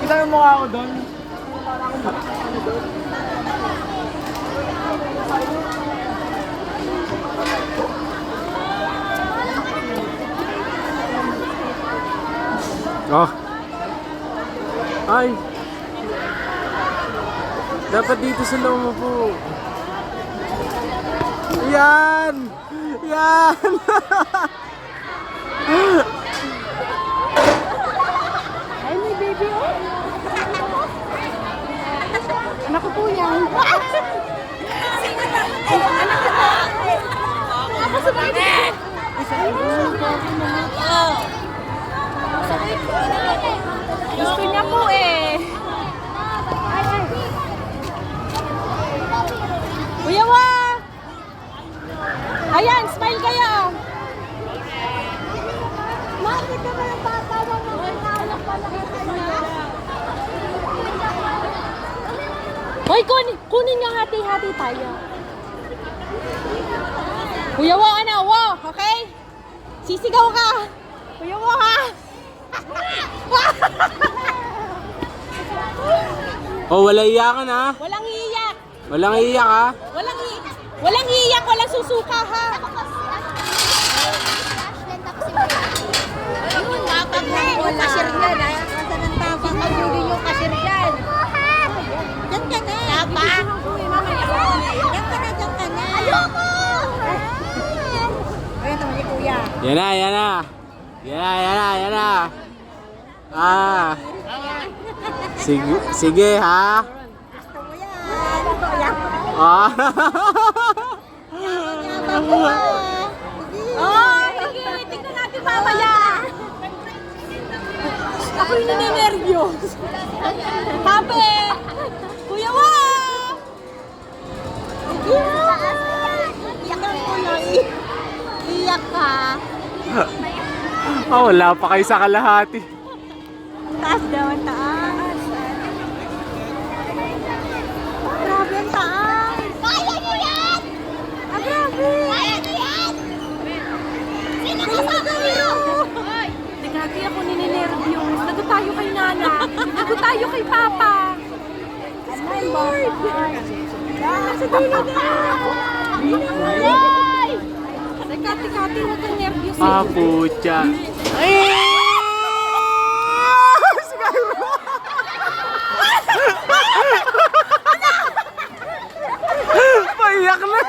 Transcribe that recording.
Kita yung mukha ko doon. Oh. Ay. Dapat dito sila umupo. Yan! Yan! Ay, may baby, oh. Anak ko po yan. Sino ba? Ay, anak ko ba? Ako sa baby. Gusto niya po eh. Ay, ay. Kuya Wa! Ayan, smile kayo. Bakit ka ba yung tatawa mo? Naalak pa na kita niya. Hoy, kunin niyo hati-hati tayo. Kuya Wa, ano? Wa, okay? Sisigaw ka. Kuya Wa, ha? Oh, wala iyakan ha? Walang iiyak. Walang iiyak ha? Walang iiyak, walang susuka, ha? Ayun, tapang na yung kasir dyan, ha? Masa ng tapang na yung kasir dyan. Diyan ka na. Tapang. Diyan ka na, diyan ka na. Ayoko! Ayun, tama si Kuya. Yan na, yan na. Yan na, yan na, yan na. Ah. Sige, sige ha? Gusto mo yan. Gusto yan. Ah. Oh, sige, tingnan natin mamaya. Ako yung nininervyos. Happy! Kuya Wa! Iyak ka muna. Iyak ka. Oh, wala pa kayo sa kalahati. Taas daw ang taas. Grabe ang taas. Kaya niyo yan! Ah, grabe! Kaya niyo yan! Sino kasama niyo? Nagagi ako nininervyos. Lago tayo kay Nana. Lago tayo kay Papa. Smile, Lord! Sa dulo na! Ay! Kati-kati, huwag kang nervyos. Ah, pucha. Paiyak na.